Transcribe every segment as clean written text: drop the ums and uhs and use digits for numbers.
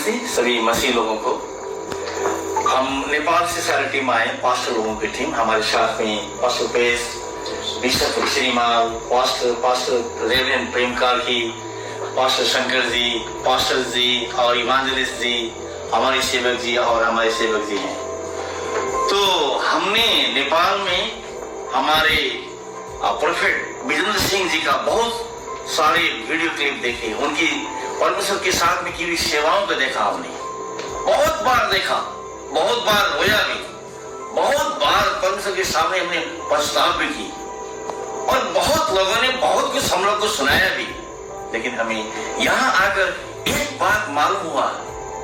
नमस्ते सभी मसीह लोगों को। हम नेपाल से सारी टीम आए, पास्टर लोगों की टीम। हमारे साथ में पास्टर पेश, बिशप श्रीमाल, पास्टर रेवरेंड प्रेमकाल की, पास्टर शंकर जी, पास्टर जी और इवांजलिस्ट जी, हमारे सेवक जी और हमारे सेवक जी हैं। तो हमने नेपाल में हमारे प्रोफेट विजेंद्र सिंह जी का बहुत सारे वीडियो क्लिप देखे, उनकी परमेश्वर के साथ में की हुई सेवाओं को देखा। हमने बहुत बार देखा, बहुत बार रोया भी, बहुत बार परमेश्वर के सामने हमने पछताव भी की और बहुत लोगों ने बहुत कुछ हम लोग को सुनाया भी। लेकिन हमें यहाँ आकर एक बात मालूम हुआ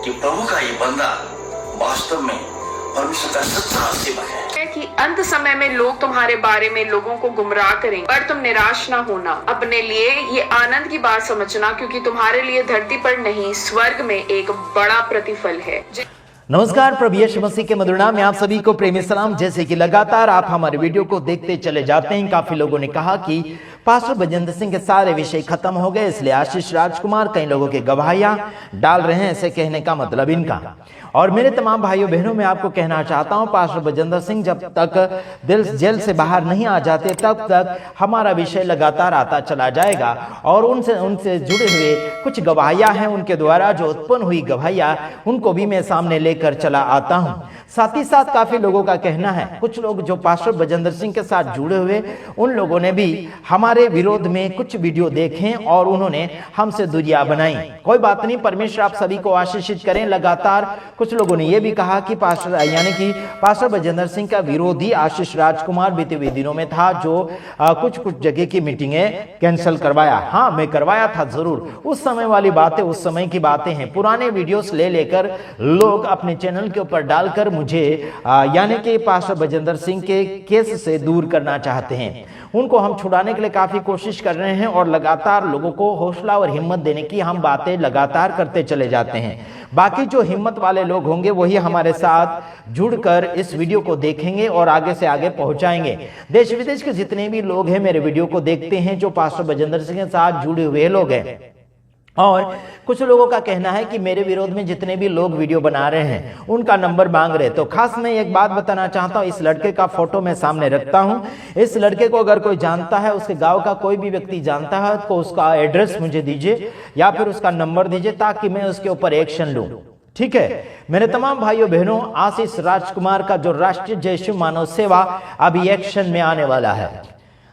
कि प्रभु का ये बंदा वास्तव में परमेश्वर का सच्चा सेवक है कि अंत समय में लोग तुम्हारे बारे में लोगों को गुमराह करेंगे, पर तुम निराश ना होना। अपने लिए ये आनंद की बात समझना, क्योंकि तुम्हारे लिए धरती पर नहीं स्वर्ग में एक बड़ा प्रतिफल है। नमस्कार, प्रभु यीशु मसीह के मधुर नाम में आप सभी को प्रेमी सलाम। जैसे कि लगातार आप हमारे वीडियो को देखते चले जाते हैं, काफी लोगों ने कहा कि पास्टर विजेंद्र सिंह के सारे विषय खत्म हो गए, इसलिए आशीष राजकुमार कई लोगों के गवाहियां डाल रहे हैं। ऐसे कहने का मतलब इनका, और मेरे तमाम भाइयों बहनों मैं आपको कहना चाहता हूं, पास्टर विजेंद्र सिंह जब तक जेल से बाहर नहीं आ जाते तब तक हमारा विषय लगातार आता चला जाएगा। और उनसे जुड़े हुए कुछ गवाहियां हैं, उनके द्वारा जो उत्पन्न हुई गवाहियां, उनको भी मैं सामने लेकर चला आता हूं। साथ ही साथ काफी लोगों का कहना है, कुछ लोग जो पास्टर विजेंद्र सिंह के साथ जुड़े हुए, उन लोगों ने भी हमारे विरोध में कुछ वीडियो देखे और उन्होंने हमसे दूरियां बनाई। कोई बात नहीं, परमेश्वर आप सभी को आशीषित करें। लगातार कुछ लोगों ने यह भी कहा कि पास्टर विजेंद्र सिंह का विरोधी आशीष राजकुमार बीते हुए दिनों में था, जो कुछ जगह की मीटिंगें कैंसिल करवाया। हाँ, मैं करवाया था जरूर। उस समय वाली बातें उस समय की बातें हैं। पुराने वीडियोस ले लेकर लोग अपने चैनल के ऊपर डालकर मुझे यानी कि पास्टर विजेंद्र सिंह के केस से दूर करना चाहते हैं। उनको हम छुड़ाने के लिए काफी कोशिश कर रहे हैं और लगातार लोगों को हौसला और हिम्मत देने की हम बातें लगातार करते चले जाते हैं। बाकी जो हिम्मत वाले लोग होंगे वही हमारे साथ जुड़कर इस वीडियो को देखेंगे और आगे से आगे पहुंचाएंगे। देश विदेश के जितने भी लोग हैं मेरे वीडियो को देखते हैं, जो पास्टर विजेंद्र सिंह के साथ जुड़े हुए लोग हैं, और कुछ लोगों का कहना है कि मेरे विरोध में जितने भी लोग वीडियो बना रहे हैं उनका नंबर मांग रहे। तो खास मैं एक बात बताना चाहता हूं, इस लड़के का फोटो मैं सामने रखता हूं। इस लड़के को अगर कोई जानता है, उसके गांव का कोई भी व्यक्ति जानता है, तो उसका एड्रेस मुझे दीजिए या फिर उसका नंबर दीजिए, ताकि मैं उसके ऊपर एक्शन लूं। ठीक है मेरे तमाम भाइयों बहनों, आशीष राजकुमार का जो राष्ट्रीय जय शिव मानव सेवा अभी एक्शन में आने वाला है।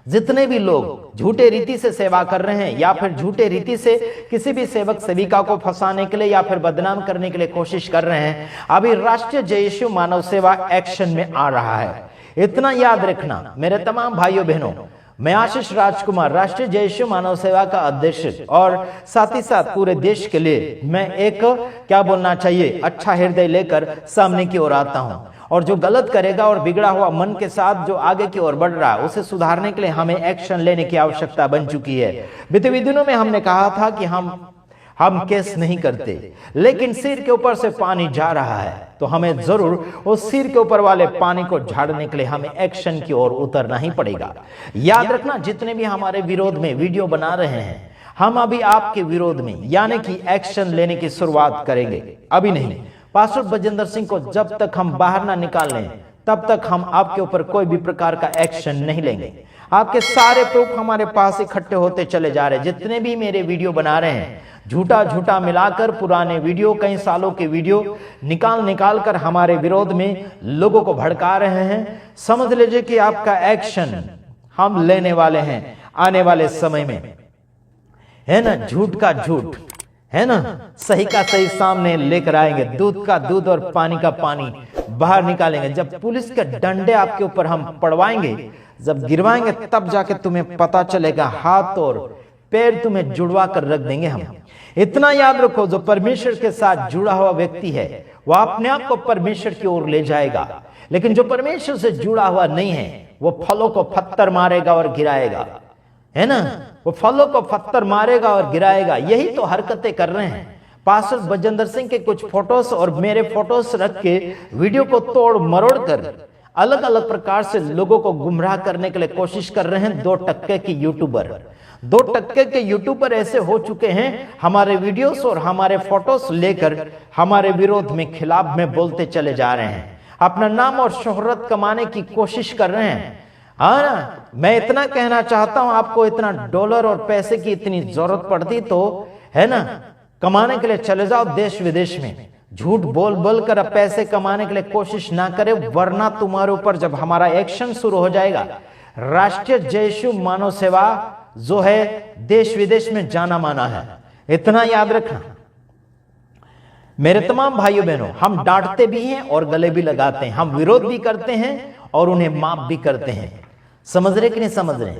जितने भी लोग झूठे रीति से सेवा कर रहे हैं या फिर झूठे रीति से किसी भी सेवक सेविका को फंसाने के लिए या फिर बदनाम करने के लिए कोशिश कर रहे हैं, अभी राष्ट्रीय जय यीशु मानव सेवा एक्शन में आ रहा है। इतना याद रखना मेरे तमाम भाइयों बहनों, मैं आशीष राजकुमार राष्ट्रीय जय यीशु मानव सेवा का अध्यक्ष और साथ ही साथ पूरे देश के लिए मैं एक क्या बोलना चाहिए अच्छा हृदय लेकर सामने की ओर आता हूं। और जो गलत करेगा और बिगड़ा हुआ मन के साथ जो आगे की ओर बढ़ रहा है, उसे सुधारने के लिए हमें एक्शन लेने की आवश्यकता बन चुकी है। बीते हुए दिनों में हमने कहा था कि हम केस नहीं करते, लेकिन सिर के ऊपर से पानी जा रहा है, तो हमें जरूर उस सिर के ऊपर वाले पानी को झाड़ने के लिए हमें एक्शन की ओर उतरना ही पड़ेगा। याद रखना, जितने भी हमारे विरोध में वीडियो बना रहे हैं, हम अभी आपके विरोध में यानी कि एक्शन लेने की शुरुआत करेंगे, अभी नहीं। पास्टर विजेंद्र सिंह को जब तक हम बाहर ना निकाल लें तब तक हम आपके ऊपर कोई भी प्रकार का एक्शन नहीं लेंगे। आपके सारे प्रूफ हमारे पास इकट्ठे होते चले जा रहे हैं। जितने भी मेरे वीडियो बना रहे हैं, झूठा मिलाकर पुराने वीडियो, कई सालों के वीडियो निकाल कर हमारे विरोध में लोगों को भड़का रहे हैं, समझ लीजिए कि आपका एक्शन हम लेने वाले हैं आने वाले समय में। है ना, झूठ का झूठ, है ना, सही का सही सामने लेकर आएंगे, दूध का दूध और पानी का पानी बाहर निकालेंगे। जब पुलिस के डंडे आपके ऊपर हम पड़वाएंगे, जब गिरवाएंगे, तब जाके तुम्हें पता चलेगा। हाथ और पैर तुम्हें जुड़वा कर रख देंगे हम। इतना याद रखो, जो परमेश्वर के साथ जुड़ा हुआ व्यक्ति है वह अपने आप को परमेश्वर की ओर ले जाएगा, लेकिन जो परमेश्वर से जुड़ा हुआ नहीं है वो फलों को पत्थर मारेगा और गिराएगा। है ना, वो फलों को पत्थर मारेगा और गिराएगा। यही तो हरकतें कर रहे हैं। पास्टर विजेंद्र सिंह के कुछ फोटोस और मेरे फोटोस रख के वीडियो को तोड़ मरोड़ कर अलग अलग प्रकार से लोगों को गुमराह करने के लिए कोशिश कर रहे हैं। 2 टक्के की यूट्यूबर 2% के यूट्यूबर ऐसे हो चुके हैं, हमारे वीडियोस और हमारे फोटोस लेकर हमारे विरोध में खिलाफ में बोलते चले जा रहे हैं, अपना नाम और शोहरत कमाने की कोशिश कर रहे हैं। हाँ ना, मैं इतना कहना चाहता हूं, आपको इतना डॉलर और पैसे की इतनी जरूरत पड़ती तो है ना, कमाने के लिए चले जाओ देश विदेश में, झूठ बोल बोल कर अब पैसे कमाने के लिए कोशिश ना करे, वरना तुम्हारे ऊपर जब हमारा एक्शन शुरू हो जाएगा, राष्ट्रीय जयशु मानव सेवा जो है देश विदेश में जाना माना है, इतना याद रखना। मेरे तमाम भाइयों बहनों, हम डांटते भी हैं और गले भी लगाते हैं, हम विरोध भी करते हैं और उन्हें माफ भी करते हैं। समझ रहे कि नहीं समझ रहे,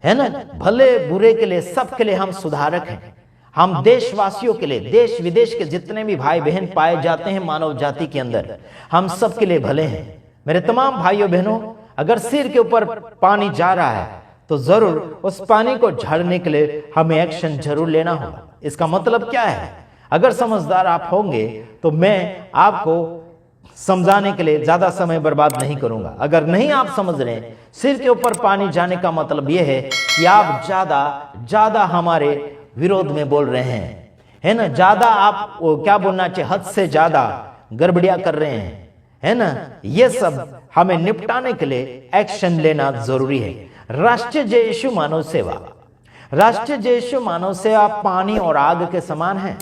है ना? भले बुरे के लिए, सबके लिए हम सुधारक हैं। हम देशवासियों के लिए, देश विदेश के जितने भी भाई बहन पाए जाते हैं मानव जाति के अंदर, हम सबके लिए भले हैं। मेरे तमाम भाइयों बहनों, अगर सिर के ऊपर पानी जा रहा है तो जरूर उस पानी को झाड़ने के लिए हमें एक्शन जरूर लेना होगा। इसका मतलब क्या है? अगर समझदार आप होंगे तो मैं आपको समझाने के लिए ज्यादा समय बर्बाद नहीं करूंगा। अगर नहीं आप समझ रहे, सिर के ऊपर पानी जाने का मतलब यह है कि आप ज्यादा हमारे विरोध में बोल रहे हैं, है ना? ज्यादा आप क्या बोलना चाहिए, हद से ज्यादा गड़बड़ियां कर रहे हैं, है ना? ये सब हमें निपटाने के लिए एक्शन लेना जरूरी है। राष्ट्रीय जयशु मानव सेवा, राष्ट्रीय जयशु मानव सेवा पानी और आग के समान है।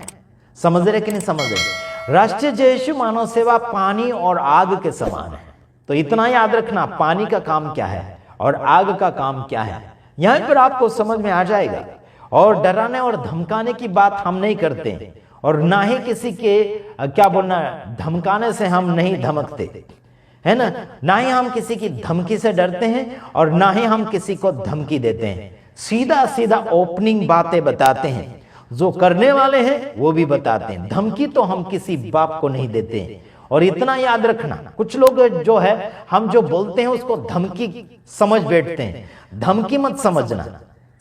समझ रहे कि नहीं समझ रहे? राष्ट्रीय जयशु मानव सेवा पानी और आग के समान है। तो इतना याद रखना, पानी का काम क्या है और आग का काम क्या है, यहां पर आपको समझ में आ जाएगा। और डराने और धमकाने की बात हम नहीं करते, और ना ही किसी के क्या बोलना, धमकाने से हम नहीं धमकते, है ना? ना ही हम किसी की धमकी से डरते हैं और ना ही हम किसी को धमकी देते हैं। सीधा सीधा ओपनिंग बातें बताते हैं, जो करने वाले हैं वो भी बताते हैं। धमकी तो हम किसी बाप को नहीं देते हैं। और इतना याद रखना, कुछ लोग जो है, हम जो बोलते हैं उसको धमकी समझ बैठते हैं। धमकी मत समझना,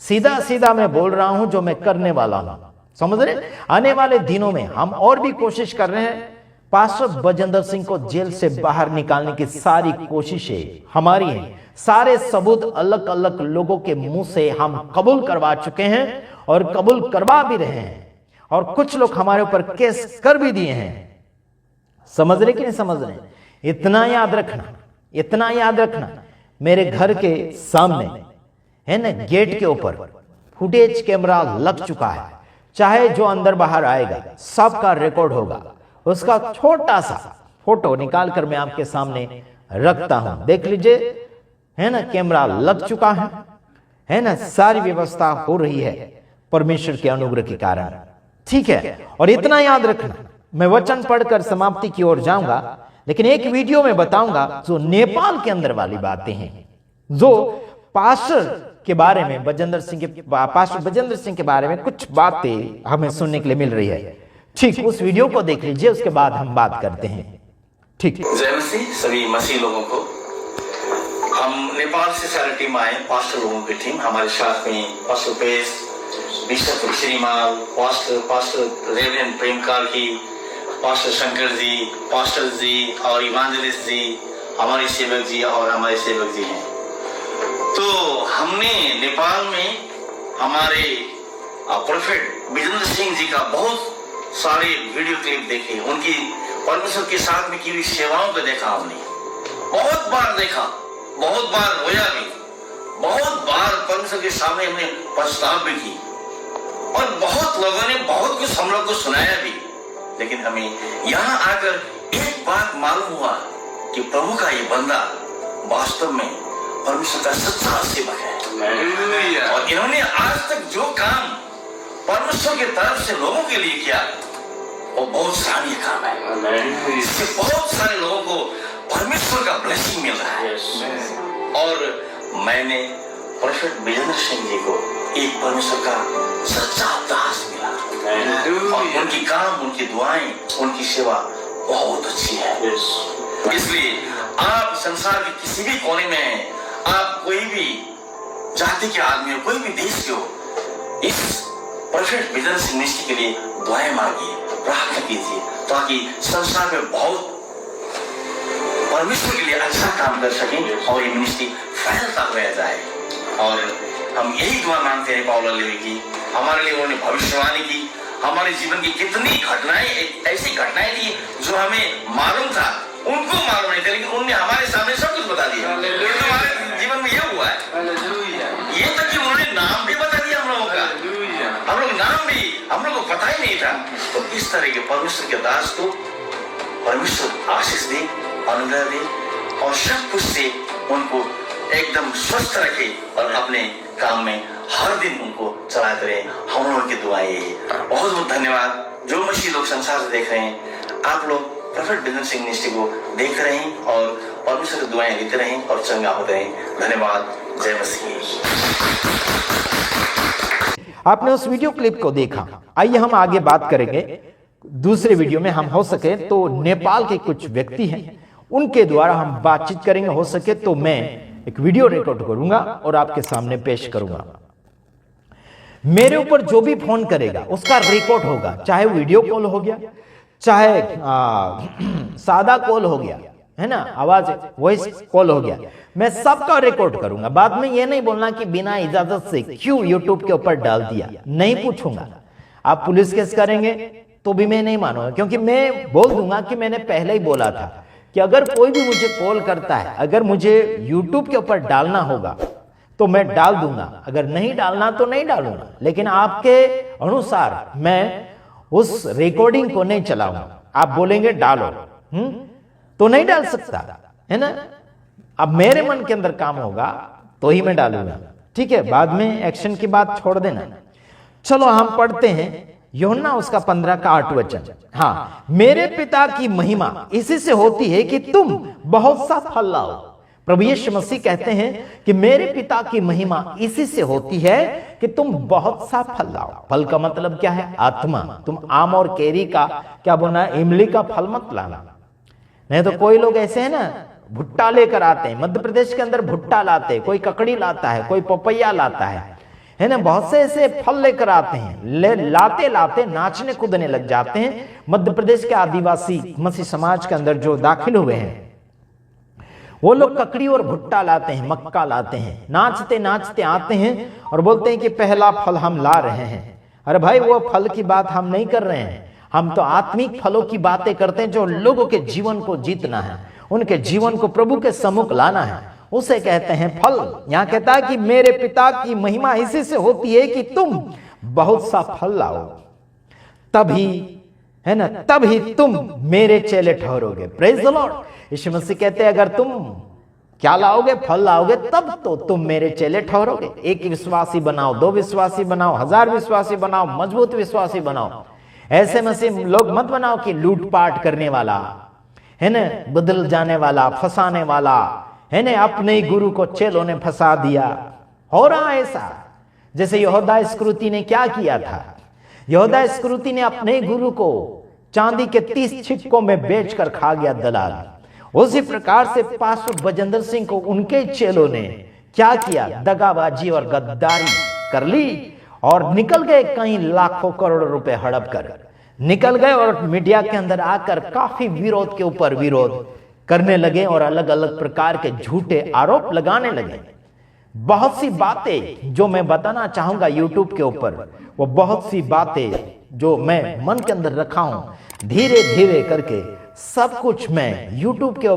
सीधा सीधा मैं बोल रहा हूं जो मैं करने वाला हूं। समझ रहे? आने वाले दिनों में हम और भी कोशिश कर रहे हैं। पास्टर बजेंद्र सिंह को जेल से बाहर निकालने की सारी कोशिशें हमारी हैं। सारे सबूत अलग अलग लोगों के मुंह से हम कबूल करवा चुके हैं और कबूल करवा भी रहे हैं, और कुछ लोग हमारे ऊपर केस कर भी दिए हैं। समझ रहे कि नहीं समझ रहे? इतना याद रखना, इतना याद रखना, मेरे घर के सामने, है ना, गेट के ऊपर फुटेज कैमरा लग चुका है। चाहे जो अंदर बाहर आएगा सबका रिकॉर्ड होगा। उसका छोटा सा फोटो निकाल कर मैं आपके सामने रखता हूं, देख लीजिए, है ना? कैमरा लग चुका है ना? सारी व्यवस्था हो रही है परमेश्वर के अनुग्रह के कारण, ठीक है? और इतना याद रखना, मैं वचन पढ़कर समाप्ति की ओर जाऊंगा, लेकिन एक वीडियो में बताऊंगा जो नेपाल के अंदर वाली बातें हैं, जो पास्टर के बारे में, पास्टर बजेंद्र सिंह के बारे में कुछ बातें हमें सुनने के लिए मिल रही है। ठीक, उस वीडियो को देख लीजिए, उसके बाद हम बात करते हैं। ठीक, जय मसीह सभी मसीह लोगों को। हम नेपाल से सारी टीम आए, पास्टर लोगों की टीम। हमारे साथ में पास्टर पेश, बिशप श्रीमाल, पास्टर रेवरेंड प्रेमकाल की, पास्टर शंकर जी, पास्टर जी और इवांजलिस्ट जी, हमारे सेवक जी और हमारे सेवक जी हैं। तो हमने नेपाल में हमारे प्रोफेट बजेंद्र सिंह जी का बहुत सारे वीडियो क्लिप देखे, उनकी परमेश्वर के साथ में की हुई सेवाओं को देखा। हमने बहुत बार देखा, बहुत बार रोया भी, बहुत बार परमेश्वर के सामने हमने पछताव भी की, और बहुत लोगों ने बहुत कुछ हम लोग को सुनाया भी। लेकिन हमें यहाँ आकर एक बात मालूम हुआ कि प्रभु का ये बंदा वास्तव में परमेश्वर का सच्चा सेवक है। और इन्होंने आज तक जो काम परमेश्वर की तरफ से लोगों के लिए किया, वो बहुत सराहनीय काम है। इससे बहुत सारे लोगों को परमेश्वर का ब्लेसिंग मिल रहा है। और मैंने प्रोफेट बजेंद्र सिंह जी को एक परमेश्वर का सच्चा दास मिला, और उनकी काम, उनकी दुआएं, उनकी सेवा बहुत अच्छी है। इसलिए आप संसार के किसी भी कोने में हैं, आप कोई भी जाति के आदमी हो, कोई भी देश के हो, इस प्रोफेट बजेंद्र सिंह मिनिस्ट्री के लिए दुआएं मांगिए, प्रार्थना कीजिए, ताकि संसार में बहुत परमेश्वर के लिए अच्छा काम कर सकें और ये मिनिस्ट्री फैलता हुआ जाए। और हम यही दुआ मांगते हैं पाउला लेवी की। हमारे लिए उन्होंने भविष्यवाणी की, हमारे जीवन की कितनी घटनाएं, ऐसी घटनाएं थी जो हमें मालूम था, उनको मालूम नहीं था, लेकिन उन्होंने हमारे सामने सब कुछ बता दिया। तो हमारे जीवन में ये हुआ है, ये तक कि उन्होंने नाम भी बता दिया हम लोगों का, हम लोग नाम भी हम लोग को पता ही नहीं था। तो इस तरह के परमेश्वर के दास को परमेश्वर आशीष दे, अनुग्रह दे और सब कुछ से उनको एकदम स्वस्थ रखे और अपने काम में हर दिन उनको चला करे। हम लोगों की दुआएं यही। बहुत बहुत धन्यवाद। जो मसीह लोग संसार से देख रहे हैं, आप लोग प्रोफेट बिजन सिंह मिनिस्ट्री को देख रहे हैं और परमेश्वर की दुआएं लेते रहें और चंगा होते रहें। धन्यवाद। जय मसीह। आपने उस वीडियो क्लिप को देखा। आइए हम आगे बात करेंगे। दूसरे वीडियो में हम हो सके तो नेपाल के कुछ व्यक्ति हैं, उनके द्वारा हम बातचीत करेंगे। हो सके तो मैं एक वीडियो रिकॉर्ड करूंगा और आपके सामने पेश करूंगा। मेरे ऊपर जो भी फोन करेगा उसका रिकॉर्ड होगा, चाहे वीडियो कॉल हो गया, चाहे सादा कॉल हो गया, है ना, आवाज वॉइस कॉल हो गया, मैं सबका रिकॉर्ड करूंगा। बाद में ये नहीं बोलना कि बिना इजाजत से क्यों यूट्यूब के ऊपर डाल दिया, नहीं पूछूंगा। आप पुलिस केस करेंगे तो भी मैं नहीं मानूंगा, क्योंकि मैं बोल दूंगा कि मैंने पहले ही बोला था कि अगर कोई भी मुझे कॉल करता है, अगर मुझे यूट्यूब के ऊपर डालना होगा तो मैं डाल दूंगा, अगर नहीं डालना तो नहीं डालूंगा। लेकिन आपके अनुसार मैं उस रिकॉर्डिंग को नहीं चलाऊंगा। आप बोलेंगे डालो, तो नहीं डाल सकता, है ना। अब मेरे मन के अंदर काम होगा तो ही मैं डालूंगा, ठीक है। बाद में एक्शन की बात छोड़ देना। चलो हम पढ़ते हैं यूहन्ना उसका 15 का 8 वचन। हाँ, मेरे पिता की महिमा इसी से होती है कि तुम बहुत सा फल लाओ। प्रभु यीशु मसीह कहते हैं कि मेरे पिता की महिमा इसी से होती है कि तुम बहुत सा फल लाओ। फल का मतलब क्या है? आत्मा। तुम आम और केरी का क्या बोलना, इमली का फल मत लाना। नहीं तो कोई लोग ऐसे हैं ना, भुट्टा लेकर आते हैं, मध्य प्रदेश के अंदर भुट्टा लाते हैं, कोई ककड़ी लाता है, कोई पपैया लाता है ना, बहुत से ऐसे फल लेकर आते हैं। लाते लाते नाचने कूदने लग जाते हैं। मध्य प्रदेश के आदिवासी मसीह समाज के अंदर जो दाखिल हुए हैं, वो लोग ककड़ी और भुट्टा लाते हैं, मक्का लाते हैं, नाचते नाचते आते हैं और बोलते हैं कि पहला फल हम ला रहे हैं। अरे भाई, वो फल की बात हम नहीं कर रहे हैं, हम तो आत्मिक फलों की बातें करते हैं, जो लोगों के जीवन को जीतना है, उनके जीवन को प्रभु के सम्मुख लाना है, उसे कहते हैं फल। यहां कहता है कि मेरे पिता की महिमा इसी से होती है कि तुम बहुत सा फल लाओ, तभी, है ना, तभी तुम मेरे चेले ठहरोगे। Praise the lord. Yeshu Masih कहते हैं अगर तुम क्या लाओगे, फल लाओगे, तब तो तुम मेरे चेले ठहरोगे। एक विश्वासी बनाओ, 2 विश्वासी बनाओ, 1000 विश्वासी बनाओ, मजबूत विश्वासी बनाओ। ऐसे मसीह लोग मत बनाओ कि लूटपाट करने वाला, है ना, बदल जाने वाला, फंसाने वाला, है ना, अपने गुरु को चेलों ने फंसा दिया। हो रहा ऐसा, जैसे यहूदा इस्करियोती ने क्या किया था। यहूदा इस्करियोती ने अपने गुरु को चांदी के 30 छिक्कों में बेचकर खा गया दलाल। उसी प्रकार से पास्टर बजेंद्र सिंह को उनके चेलों ने क्या किया, दगाबाजी और गद्दारी कर ली और निकल गए कहीं लाखों करोड़ों रुपए हड़प कर निकल गए और मीडिया के अंदर आकर काफी विरोध के ऊपर विरोध करने लगे और अलग अलग प्रकार के झूठे आरोप लगाने लगे। बहुत सी बातें जो मैं बताना चाहूंगा यूट्यूब के ऊपर, वो बहुत सी बातें जो मैं मन के अंदर रखा हूं, धीरे धीरे करके सब कुछ मैं यूट्यूब के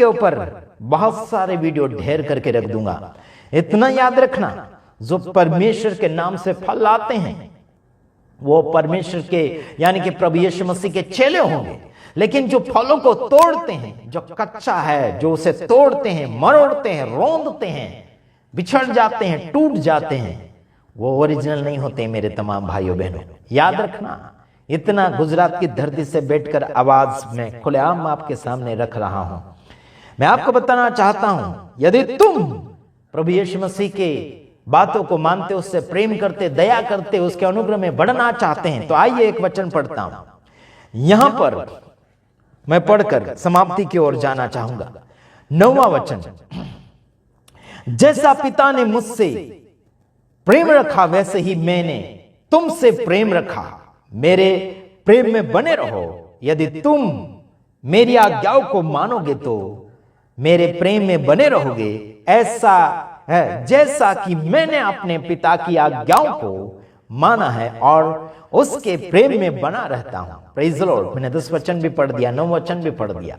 ऊपर बहुत सारे वीडियो ढेर करके रख दूंगा। इतना याद रखना, जो परमेश्वर के नाम से फल लाते हैं वो परमेश्वर के यानी कि प्रभु यीशु मसीह के चेले होंगे। लेकिन जो फलों को तोड़ते हैं, जो कच्चा है, जो उसे तोड़ते हैं, मरोड़ते हैं, रौंदते हैं, बिछड़ जाते हैं, टूट जाते हैं, वो ओरिजिनल नहीं होते। मेरे तमाम भाइयों बहनों, याद रखना। इतना गुजरात की धरती से बैठकर आवाज में खुलेआम आपके सामने रख रहा हूं। मैं आपको बताना चाहता हूं, यदि तुम प्रभु यीशु मसीह के बातों को मानते, उससे प्रेम करते, दया करते, उसके अनुग्रह में बढ़ना चाहते हैं, तो आइए एक वचन पढ़ता हूं। यहां पर मैं पढ़कर समाप्ति की ओर जाना चाहूंगा। 9वां वचन, जैसा पिता ने मुझसे प्रेम रखा वैसे ही मैंने तुमसे प्रेम रखा, मेरे प्रेम में बने रहो। यदि तुम मेरी आज्ञाओं को मानोगे तो मेरे प्रेम में बने रहोगे, ऐसा है, जैसा कि मैंने अपने पिता की आज्ञाओं को माना है और उसके प्रेम में बना रहता हूं। Praise the Lord. मैंने 10 वचन भी पढ़ दिया, 9 वचन भी पढ़ दिया।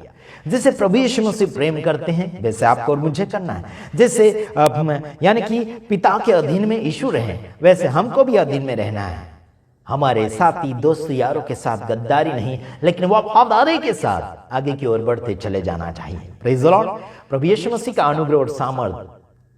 जैसे प्रभु यीशु मसीह प्रेम करते हैं वैसे आपको और मुझे करना है। जैसे यानी कि पिता के अधीन में यीशु रहे वैसे हमको भी अधीन में रहना है। हमारे साथी दोस्त यारों के साथ गद्दारी नहीं, लेकिन वफादारी के साथ आगे की ओर बढ़ते चले जाना चाहिए। Praise the lord. प्रभु यीशु मसीह का अनुग्रह और सामर्थ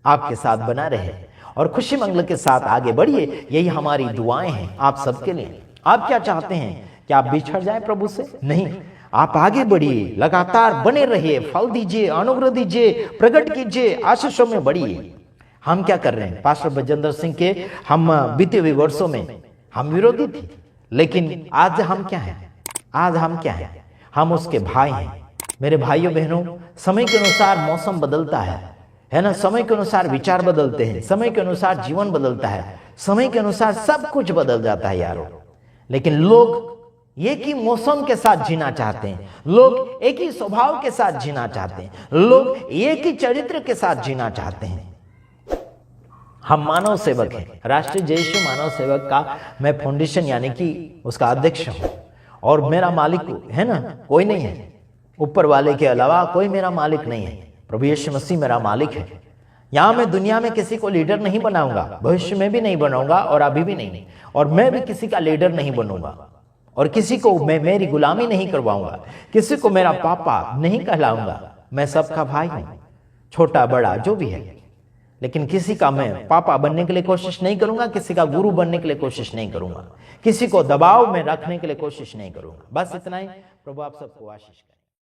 आपके साथ बना रहे और खुशी मंगल के साथ आगे बढ़िए। यही हमारी दुआएं हैं आप सबके लिए। आप क्या चाहते हैं कि आप बिछड़ जाए प्रभु से? नहीं, आप आगे बढ़िए, लगातार बने रहिए, फल दीजिए, अनुग्रह दीजिए, प्रकट कीजिए, आशीषों में बढ़िए। हम क्या कर रहे हैं? पास्टर बजेंद्र सिंह के हम बीते हुए वर्षों में हम विरोधी थे, लेकिन आज हम क्या हैं? आज हम क्या हैं? हम उसके भाई हैं। मेरे भाइयों बहनों, समय के अनुसार मौसम बदलता है ना? समय के अनुसार विचार बदलते हैं, समय के अनुसार जीवन बदलता है, समय के अनुसार सब कुछ बदल जाता है यारों। लेकिन लोग एक ही मौसम के साथ जीना चाहते हैं, लोग एक ही स्वभाव के साथ जीना चाहते हैं, लोग एक ही चरित्र के साथ जीना चाहते हैं। हम मानव सेवक हैं। राष्ट्रीय जय यीशु मानव सेवक का मैं फाउंडेशन यानी कि उसका अध्यक्ष हूं और मेरा मालिक है ना, कोई नहीं है। ऊपर वाले के अलावा कोई मेरा मालिक नहीं है। प्रभु यीशु मसीह मेरा मालिक है। यहां मैं दुनिया में किसी को लीडर नहीं बनाऊंगा, भविष्य में भी नहीं बनाऊंगा और अभी भी नहीं, और मैं भी किसी का लीडर नहीं बनूंगा और किसी को मैं मेरी गुलामी नहीं करवाऊंगा, किसी को मेरा पापा नहीं कहलाऊंगा। मैं सबका भाई हूं, छोटा बड़ा जो भी है, लेकिन किसी का मैं पापा बनने के लिए कोशिश नहीं करूंगा, किसी का गुरु बनने के लिए कोशिश नहीं करूंगा, किसी को दबाव में रखने के लिए कोशिश नहीं करूंगा। बस इतना ही। प्रभु आप सबको आशीष करे।